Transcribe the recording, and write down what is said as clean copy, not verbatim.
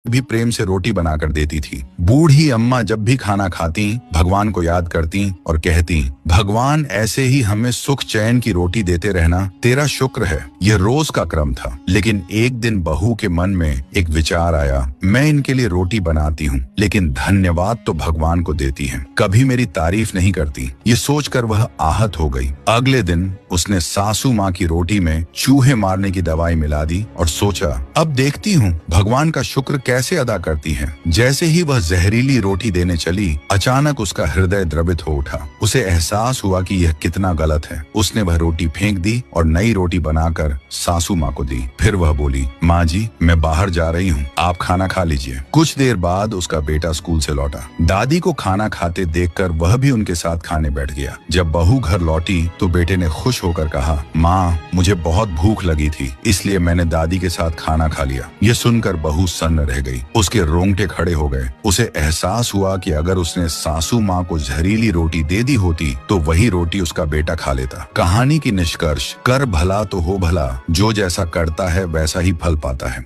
भी प्रेम से रोटी बनाकर देती थी। बूढ़ी अम्मा जब भी खाना खाती भगवान को याद करती और कहती, भगवान ऐसे ही हमें सुख चैन की रोटी देते रहना, तेरा शुक्र है। यह रोज का क्रम था। लेकिन एक दिन बहू के मन में एक विचार आया, मैं इनके लिए रोटी बनाती हूँ लेकिन धन्यवाद तो भगवान को देती है, कभी मेरी तारीफ नहीं करती। ये सोचकर वह आहत हो गई। अगले दिन उसने सासू माँ की रोटी में चूहे मारने की दवाई मिला दी और सोचा, अब देखती हूँ भगवान का शुक्र कैसे अदा करती है। जैसे ही वह जहरीली रोटी देने चली, अचानक उसका हृदय द्रवित हो उठा। उसे एहसास हुआ कि यह कितना गलत है। उसने वह रोटी फेंक दी और नई रोटी बनाकर सासू माँ को दी। फिर वह बोली, माँ जी मैं बाहर जा रही हूँ, आप खाना खा लीजिए। कुछ देर बाद उसका बेटा स्कूल से लौटा। दादी को खाना खाते देखकर वह भी उनके साथ खाने बैठ गया। जब बहू घर लौटी तो बेटे ने खुश होकर कहा, माँ मुझे बहुत भूख लगी थी इसलिए मैंने दादी के साथ खाना खा लिया। यह सुनकर बहू सन्न रह गई। उसके रोंगटे खड़े हो गए। उसे एहसास हुआ कि अगर उसने सासू माँ को जहरीली रोटी दे दी होती तो वही रोटी उसका बेटा खा लेता। कहानी की निष्कर्ष, कर भला तो हो भला, जो जैसा करता है वैसा ही फल पाता है।